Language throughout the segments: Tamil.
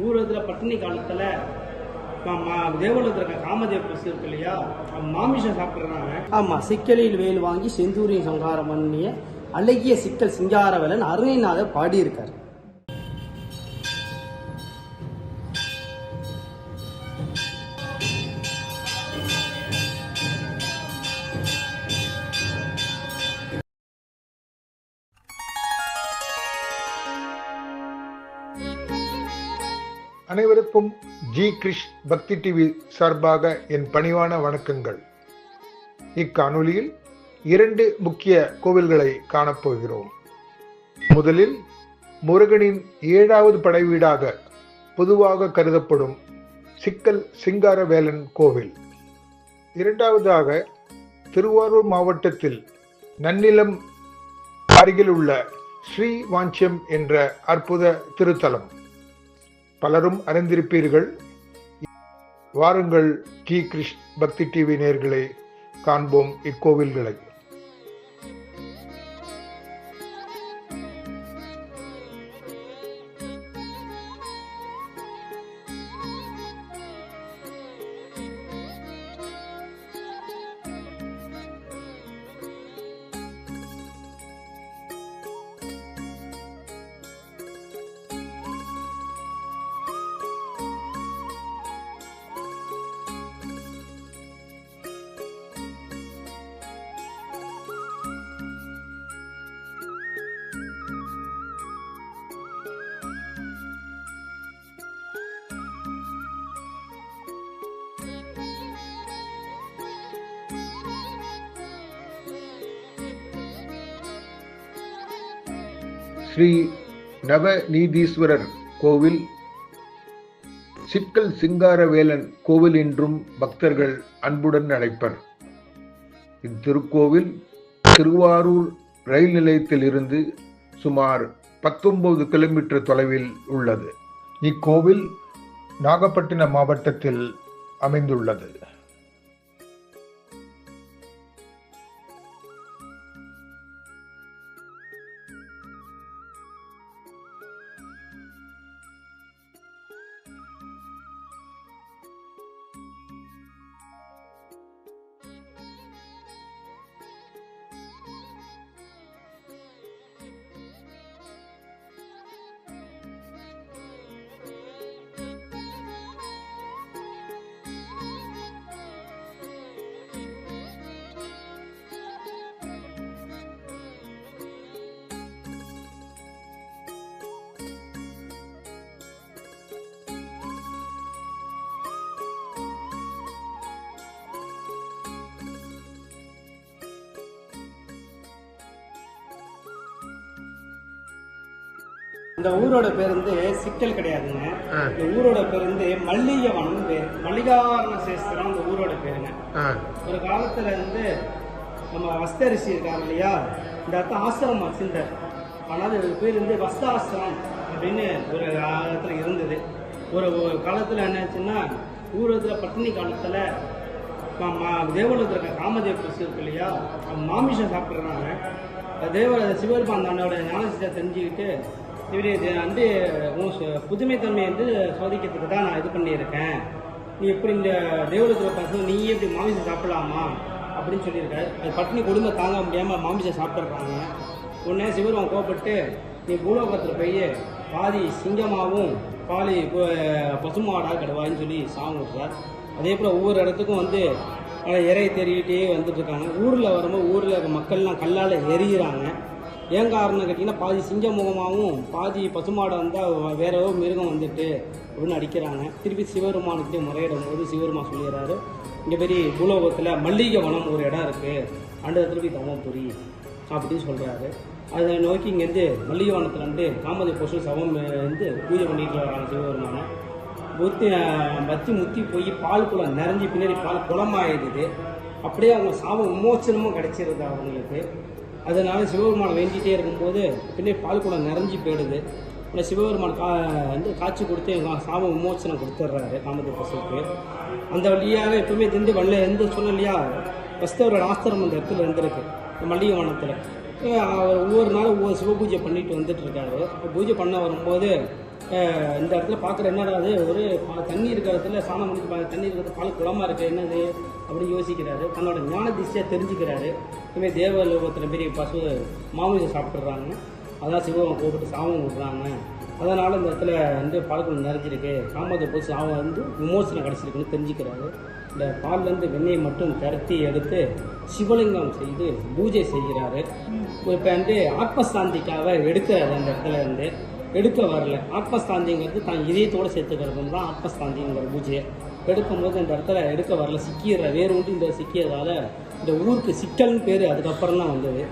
ஊரத்தில் பட்டினி காலத்தில் தேவலத்தில் இருக்க காமதேவ பசு இருக்கு இல்லையா, மாமிசம் சாப்பிட்றாங்க. ஆமாம், சிக்கலில் வேல் வாங்கி செந்தூரின் சங்காரம் பண்ணிய அழகிய சிக்கல் சிங்காரவேலன் அருணைநாதர் பாடியிருக்கார். அனைவருக்கும் ஜி கிரிஷ் பக்தி டிவி சார்பாக என் பணிவான வணக்கங்கள். இக்காணொலியில் 2 முக்கிய கோவில்களை காணப்போகிறோம். முதலில் முருகனின் 7வது படை வீடாக பொதுவாக கருதப்படும் சிக்கல் சிங்காரவேலன் கோவில். இரண்டாவதாக திருவாரூர் மாவட்டத்தில் நன்னிலம் அருகில் உள்ள ஸ்ரீ வாஞ்சியம் என்ற அற்புத திருத்தலம். பலரும் அறிந்திருப்பீர்கள். வாருங்கள் ஜி கிரிஷ் பக்தி டிவி நேயர்களே, காண்போம் இக்கோவில்களை. ஸ்ரீ நவநீதீஸ்வரர் கோவில், சிக்கல் சிங்காரவேலன் கோவில் என்றும் பக்தர்கள் அன்புடன் அழைப்பர். இத்திருக்கோவில் திருவாரூர் ரயில் நிலையத்தில் இருந்து சுமார் 19 கிலோமீட்டர் தொலைவில் உள்ளது. இக்கோவில் நாகப்பட்டினம் மாவட்டத்தில் அமைந்துள்ளது. இந்த ஊரோட பேர் வந்து சிக்கல் கிடையாதுங்க. இந்த ஊரோட பேர் வந்து மல்லிகவனம் பேர். மல்லிகார்ண சேஸ்திரம் இந்த ஊரோட பேருங்க. ஒரு காலத்துல இருந்து நம்ம வஸ்தரிசி இருக்காங்க இல்லையா, இந்த இடத்த ஆசிரமம் வச்சிருந்தார். ஆனால் இது பேர் வந்து வஸ்தாசிரம் அப்படின்னு ஒரு காலத்துல இருந்தது. ஒரு காலத்துல என்னாச்சுன்னா, ஊரத்தில் பட்டினி காலத்துல தேவலத்தில் இருக்க காமதேவ பசு இருக்கு இல்லையா, மாமிசம் சாப்பிட்றாங்க. சிவபெருமானோட ஞானசித்தை தெரிஞ்சுக்கிட்டு இவரு வந்து புதுமைத்தன்மையை வந்து சோதிக்கிறதுக்கு தான் நான் இது பண்ணியிருக்கேன். நீ எப்படி இந்த தேவலத்தில் பசங்க நீ எப்படி மாமிசம் சாப்பிடலாமா அப்படின்னு சொல்லியிருக்காரு. அது பட்டினி கொடுமை தாங்க முடியாமல் மாமிசம் சாப்பிட்றாங்க. உடனே சிவபெருமான் கோபப்பட்டு நீ பூலோகத்தில் போய் பாதி சிங்கமாகவும் பாதி பசுமாடாக கிடவான்னு சொல்லி சாமி விட்டுறார். அதே போல் ஒவ்வொரு இடத்துக்கும் வந்து இறை தெரியிட்டே வந்துட்டுருக்காங்க. ஊரில் வரும்போது ஊரில் இருக்க மக்கள்லாம் கல்லால் எரிகிறாங்க. ஏன் காரணம் கேட்டிங்கன்னா, பாதி சிங்க முகமாகவும் பாதி பசுமாடை வந்தால் வேற ஏதோ மிருகம் வந்துட்டு அப்படின்னு அடிக்கிறாங்க. திருப்பி சிவபெருமானுக்கிட்டே முறையிடும் போது சிவபெருமான் சொல்லிடுறாரு, இங்கே பெரிய பூலோகத்தில் மல்லிகவனம் ஒரு இடம் இருக்குது, அந்த இடத்துல போய் தவம் புரி அப்படின்னு சொல்கிறாரு. அதை நோக்கி இங்கேருந்து மல்லிகவனத்தில் வந்து காமதேவ பசு சவம் வந்து பூஜை பண்ணிட்டு வராங்க சிவபெருமானை. பத்தி முத்தி போய் பால் குளம் நிறைஞ்சி பின்னாடி பால் குளமாயிடுது. அப்படியே அவங்க சாப விமோச்சனமும் கிடைச்சிருது அவங்களுக்கு. அதனால சிவபெருமானை வேண்டிகிட்டே இருக்கும்போது பின்னாடி பால் குளம் நிறைஞ்சி போயிடுது. இல்லை சிவபெருமான் வந்து காட்சி கொடுத்து சாப விமோச்சனம் கொடுத்துட்றாரு காமதேவ பசுவுக்கு. அந்த வழியாக எப்பவுமே திண்டு வல்ல எந்த சொல்லலையா, ஃபஸ்ட்டு அவரோட ஆஸ்திரம் அந்த இடத்துல இருந்திருக்கு மல்லிகவனத்தில். ஒவ்வொரு நாளும் ஒவ்வொரு சிவ பூஜை பண்ணிட்டு வந்துட்டு இருக்காரு. இப்போ பூஜை பண்ண வரும்போது இந்த இடத்துல பார்க்குற என்னடா அது ஒரு தண்ணி இருக்கிற இடத்துல சாணம் முடிச்சு தண்ணி இருக்கிறது பால் குளமாக இருக்குது என்னது அப்படின்னு யோசிக்கிறாரு. தன்னோட ஞான திசையாக தெரிஞ்சுக்கிறாரு. இதுமாதிரி தேவலோகத்தில் பெரிய பசு மாமிசம் சாப்பிட்றாங்க, அதான் சிவன் கூப்பிட்டு சாபம் விடுறாங்க. அதனால் இந்த இடத்துல வந்து பால்குளம் நிறைஞ்சிருக்கு, காமத்தை போய் சாவம் வந்து விமோசனம் கிடச்சிருக்குன்னு தெரிஞ்சுக்கிறாரு. இந்த பால்லேருந்து வெண்ணெயை மட்டும் திரட்டி எடுத்து சிவலிங்கம் செய்து பூஜை செய்கிறாரு. இப்போ வந்து ஆத்மசாந்திக்காக எடுக்கிறாரு. அந்த இடத்துல இருந்து எடுக்க வரல. ஆத்மஸ்தாந்திங்கிறது தான் இதயத்தோடு சேர்த்துக்கிறது தான் ஆத்மஸ்தாந்திங்கிற பூஜையை எடுக்கும்போது அந்த இடத்துல எடுக்க வரல, சிக்கிற வேறு ஒன்று இந்த சிக்கியதால் இந்த ஊருக்கு சிக்கல்னு பேர் அதுக்கப்புறம் தான் வந்தது.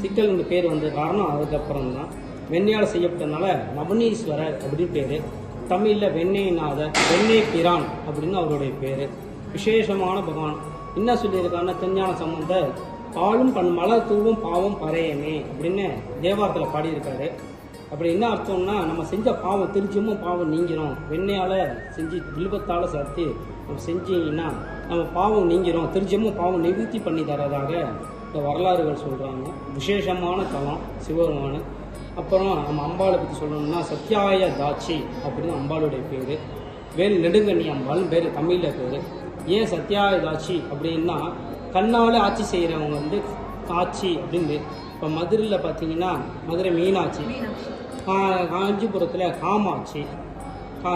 சிக்கல்னு பேர் வந்த காரணம் அதுக்கப்புறம் தான். வெண்ணெயால் செய்யப்பட்டதுனால நவனீஸ்வரர் அப்படின்னு பேர். தமிழில் வெண்ணெய்நாதர், வெண்ணெய் பிரான் அப்படின்னு அவருடைய பேர். விசேஷமான பகவான். என்ன சொல்லியிருக்காருன்னா, திருஞான சம்பந்தர் பாலும் மலர் தூவும் பாவம் பறையமே அப்படின்னு தேவாரத்தில் பாடியிருக்காரு. அப்படி என்ன அர்த்தம்னா, நம்ம செஞ்ச பாவம் திருச்சியமும் பாவம் நீங்கிறோம். வெண்ணெயால் செஞ்சு வில்வத்தால் சேர்த்து நம்ம செஞ்சீங்கன்னா நம்ம பாவம் நீங்கிறோம், திருச்சியமும் பாவம் நிவர்த்தி பண்ணி தரதாக இந்த வரலாறுகள் சொல்கிறாங்க. விசேஷமான தலம் சிவபெருமான. அப்புறம் நம்ம அம்பாளை பற்றி சொல்லணும்னா சத்யாய தாட்சி அப்படின்னு அம்பாளுடைய பேர். வேல் நெடுங்கண்ணி அம்பாள்னு பேர் தமிழில் பேர். ஏன் சத்யாய தாட்சி அப்படின்னா, கண்ணால் ஆட்சி செய்கிறவங்க வந்து காட்சி அப்படின்னு. இப்போ மதுரையில் பார்த்தீங்கன்னா மதுரை மீனாட்சி, காஞ்சிபுரத்தில் காமாட்சி,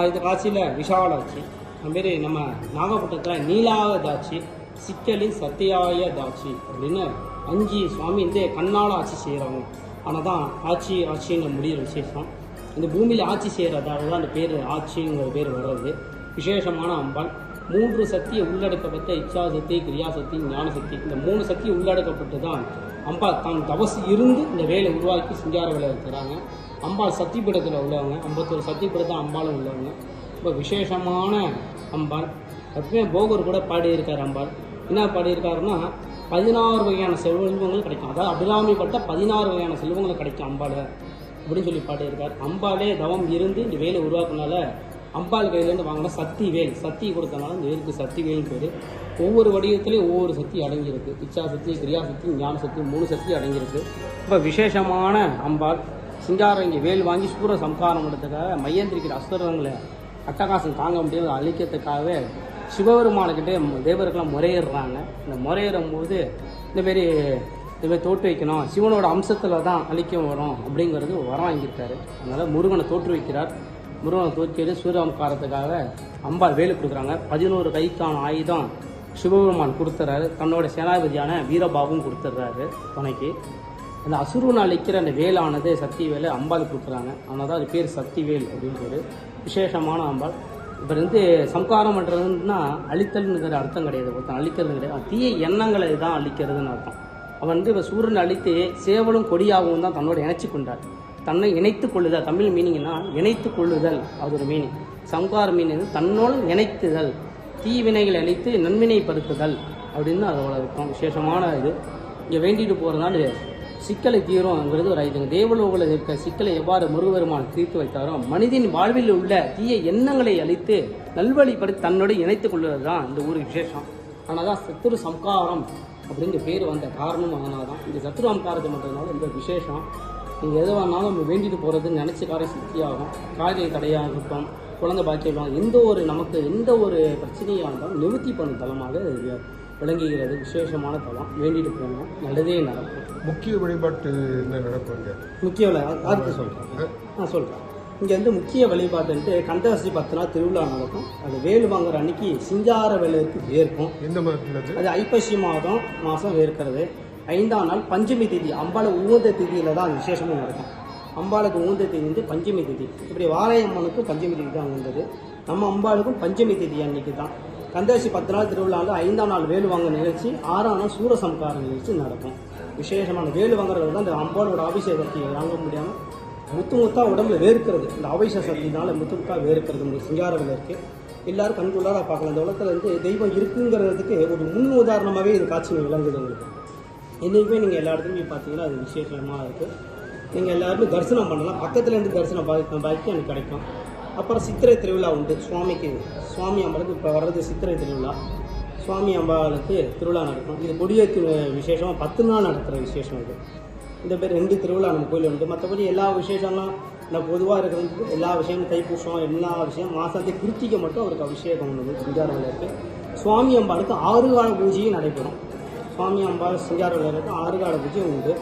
இது காசியில் விஷாலாட்சி, அதுமாரி நம்ம நாகப்பட்டினத்தில் நீலாவதாட்சி, சிக்கலின் சத்தியாய தாட்சி அப்படின்னு 5 சுவாமி வந்து கண்ணால் ஆட்சி செய்கிறவங்க. ஆனால் தான் ஆட்சின்னு முடிகிற விசேஷம். இந்த பூமியில் ஆட்சி செய்கிறதால தான் அந்த பேர் ஆட்சிங்கிற பேர் வர்றது. விசேஷமான அம்பாள். 3 சக்தியை உள்ளடக்கப்பட்ட இச்சா சக்தி, கிரியா சக்தி, ஞான சக்தி. இந்த 3 சக்தி உள்ளடக்கப்பட்டு தான் அம்பாள் தான் தவசு இருந்து இந்த வேலை உருவாக்கி சிங்கார வேலை இருக்கிறாங்க. அம்பாள் சக்திபீடத்தில் உள்ளவங்க, 51 சக்திபீடத்தில் அம்பாளும் உள்ளவங்க. ரொம்ப விசேஷமான அம்பாள். எப்பவுமே போகர் கூட பாடியிருக்கார். அம்பாள் என்ன பாடியிருக்காருன்னா, 16 வகையான செல்வங்கள் கிடைக்கும். அதாவது அபிராமிப்பட்ட 16 வகையான செல்வங்கள் கிடைக்கும் அம்பாள் அப்படின்னு சொல்லி பாடியிருக்கார். அம்பாலே தவம் இருந்து இந்த வேலை உருவாக்குனால அம்பாள் கையிலேருந்து வாங்கினா சக்தி வேல், சக்தி கொடுத்தனால இந்த வேலுக்கு சக்தி வேல்னு பேர். ஒவ்வொரு வடிவத்துலேயும் ஒவ்வொரு சக்தி அடங்கியிருக்கு. இச்சா சக்தி, கிரியா சக்தி, ஞான சக்தி, 3 சக்தி அடங்கியிருக்கு. ரொம்ப விசேஷமான அம்பாள். சிங்காரம் இங்கே வேல் வாங்கி சூர சம்காரம் பண்ணுறதுக்காக மையந்திரிக்கிற அசுரங்களை அட்டகாசம் தாங்க முடியாது அழிக்கிறதுக்காகவே சிவபெருமானுக்கிட்டே தேவர்கள்லாம் முறையிடுறாங்க. இந்த முறையிடும் போது இதுமாரி தோற்று வைக்கணும், சிவனோட அம்சத்தில் தான் அழிக்க வரும் அப்படிங்கிறது வரம் வாங்கியிருக்காரு. அதனால் முருகனை தோற்று வைக்கிறார். முருகனை தோற்று சூரியகாரத்துக்காக அம்பாள் வேலு கொடுக்குறாங்க. 11 கைக்கான ஆயுதம் சிவபெருமான் கொடுத்துறாரு. தன்னோட சேனாபதியான வீரபாபும் கொடுத்துட்றாரு துணைக்கு. அந்த அசுரனை அழிக்கிற அந்த வேலானது சக்தி வேலை அம்பாள் கொடுக்குறாங்க. அதனால தான் அது பேர் சக்தி வேல் அப்படின்னு பேர். விசேஷமான அம்பாள். இப்போ வந்து சம்காரம் பண்ணுறதுன்னா அழித்தல்ங்கிற அர்த்தம் கிடையாது. ஒருத்தன் அழிக்கிறது கிடையாது, தீய எண்ணங்களை தான் அழிக்கிறதுன்னு அர்த்தம். அவன் வந்து இப்போ சூரியனை அழித்து சேவலும் கொடியாகவும் தான் தன்னோட இணைச்சி கொண்டார். தன்னை இணைத்து கொள்ளுதல், தமிழ் மீனிங்னா இணைத்து கொள்ளுதல், அது ஒரு மீனிங். சம்கார மீனிங் தன்னோடு இணைத்துதல், தீவினைகளை அழித்து நன்வினைப்படுத்துதல் அப்படின்னு அதோட இருக்கும். விசேஷமான இது. இங்கே வேண்டிட்டு போகிறதுனால சிக்கலை தீரும்ங்கிறது ஒரு ஐதங்க. தேவலோகத்தில் இருக்க சிக்கலை எவ்வாறு முருகபெருமான் தீர்த்து வைத்தாரோ, மனிதன் வாழ்வில் உள்ள தீய எண்ணங்களை அழித்து நல்வழிப்படுத்தி தன்னோடு இணைத்துக் கொள்வது தான் இந்த ஊர் விசேஷம். ஆனால் தான் சத்துரு சம்காரம் அப்படிங்கிற பேர் வந்த காரணம் அதனால தான். இந்த சத்துரு சம்காரத்தை மட்டும்னால இந்த விசேஷம். நீங்கள் எது வேணாலும் நம்ம வேண்டிட்டு போகிறது நினச்ச காரியம் சித்தியாகும். காரிய தடையாக இருக்கட்டும், குழந்தை பாக்கியம், நமக்கு எந்த ஒரு பிரச்சனையாக இருந்தாலும் நிவர்த்தி பண்ணும் தலமாக விளங்குகிறது. விசேஷமான தலம். வேண்டிட்டு போகணும், நல்லதே நடக்கும். முக்கிய வழிபாட்டு என்ன நடக்குங்க? முக்கிய அதுக்கு சொல்கிறேன், நான் சொல்கிறேன். இங்கே வந்து முக்கிய வழிபாட்டுன்ட்டு கந்தசஷ்டி 10 நாள் திருவிழா நடக்கும். அது வேலு வாங்குற அன்னைக்கு சிங்கார வேலுக்கு வேர்க்கும். எந்த மாதம்? அது ஐப்பசி மாதம் வேர்க்கிறது. 5ஆம் நாள் பஞ்சமி திதி, அம்பாளை ஊந்த திதியில் தான் விசேஷமும் நடக்கும். அம்பாளுக்கு ஊந்த திதி வந்து பஞ்சமி திதி. இப்படி வாழையம்மனுக்கு பஞ்சமி திதி தான் வந்தது. நம்ம அம்பாளுக்கும் பஞ்சமி திதி அன்னைக்கு தான். கந்தசஷ்டி 10 நாள் திருவிழாவில் 5ஆம் நாள் வேலு வாங்க நிகழ்ச்சி, 6ஆம் நாள் சூரசம்கார நிகழ்ச்சி நடக்கும். விசேஷமான வேலு வாங்குறது தான் இந்த அம்பாளோட அபிஷேக சக்தியை வாங்க முடியாமல் முத்தா உடம்புல வேர்க்கிறது. இந்த அபிஷேக சக்தினால முத்தா வேர்க்கிறது சிங்காரவில் இருக்குது. எல்லாரும் கண்குள்ளார பார்க்கலாம். இந்த உலகத்தில் வந்து தெய்வம் இருக்குங்கிறதுக்கு ஒரு முன் உதாரணமாகவே இது காட்சி விளங்குது. உங்களுக்கு என்றைக்குமே நீங்கள் எல்லா இடத்துலையும் பார்த்தீங்கன்னா அது விசேஷமாக இருக்குது. நீங்கள் எல்லாருமே தரிசனம் பண்ணலாம். பக்கத்துலேருந்து தரிசனம் பாக்கி எனக்கு கிடைக்கும். அப்புறம் சித்திரை திருவிழா உண்டு. சுவாமி அம்பாளுக்கு இப்போ வர்றது சித்திரை திருவிழா. சுவாமி அம்பாளுக்கு திருவிழா நடக்கும். இது கொடியேற்று விசேஷமாக 10 நாள் நடத்துகிற விசேஷம் இது. இந்த பேர் 2 திருவிழா நம்ம கோயில் உண்டு. மற்றபடி எல்லா விசேஷம்லாம் இல்லை பொதுவாக இருக்கிறது எல்லா விஷயமும் தைப்பூசம் எல்லா விஷயம் மாதத்தை கிருத்திகை மட்டும் அவருக்கு அபிஷேகம் உண்டு சிங்காரவேலருக்கு. சுவாமி அம்பாளுக்கு 6 கால பூஜையும் நடைபெறும். சுவாமி அம்பாள் சிங்காரவேலருக்கு 6 கால பூஜை உண்டு.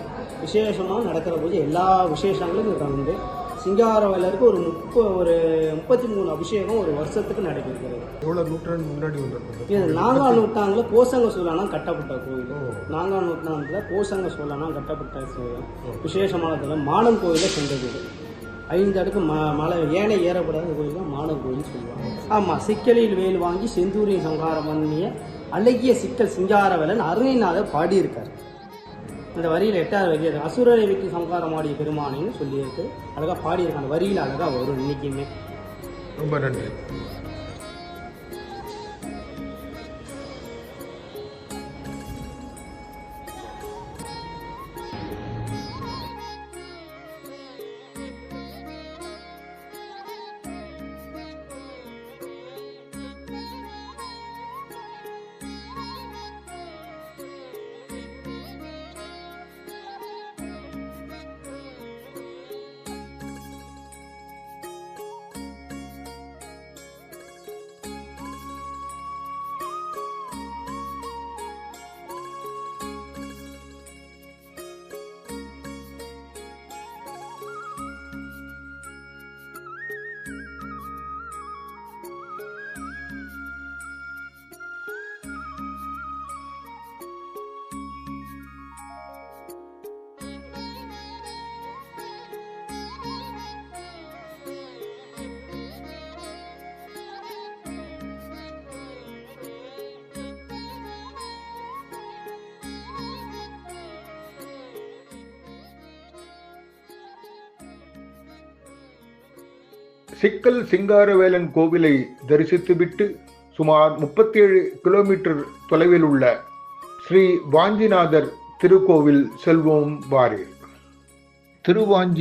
விசேஷமாக நடக்கிற பூஜை எல்லா விசேஷங்களும் இதுக்கு உண்டு. சிங்காரவேலருக்கு ஒரு 33 அபிஷேகம் ஒரு வருஷத்துக்கு நடைபெறுகிறது. எவ்வளவு நூற்றாண்டு முன்னாடி வந்திருக்குது? இது 4ஆம் நூற்றாண்டில் கோசங்க சோழனா கட்டப்பட்ட கோயில். 4ஆம் நூற்றாண்டில் கோசங்க சோழனா கட்டப்பட்ட கோயில். விசேஷமானதில் மாடம் கோயிலில் சென்றது. 5 அடுக்கு மலை ஏனை ஏறப்படாத கோயில் தான் மாடம் கோயில் சொல்லுவாங்க. ஆமாம், சிக்கலில் வேல் வாங்கி செந்தூரின் சங்காரம் பண்ணிய அழகிய சிக்கல் சிங்காரவேலன் அருணைநாதர் பாடியிருக்கார். இந்த வரியில் 8வது வரி அது அசுரரை வெட்டி சங்காரமாடிய பெருமானின்னு சொல்லியிருக்கு. அழகாக பாடியிருக்காங்க. அந்த வரியில் அழகாக வரும் இன்னைக்குமே. ரொம்ப நன்றி. சிக்கல் சிங்காரவேலன் கோவிலை தரிசித்துவிட்டு சுமார் 37 கிலோமீட்டர் தொலைவில் உள்ள ஸ்ரீ வாஞ்சிநாதர் திருக்கோவில் செல்வோம் வாரீர். திருவாஞ்சி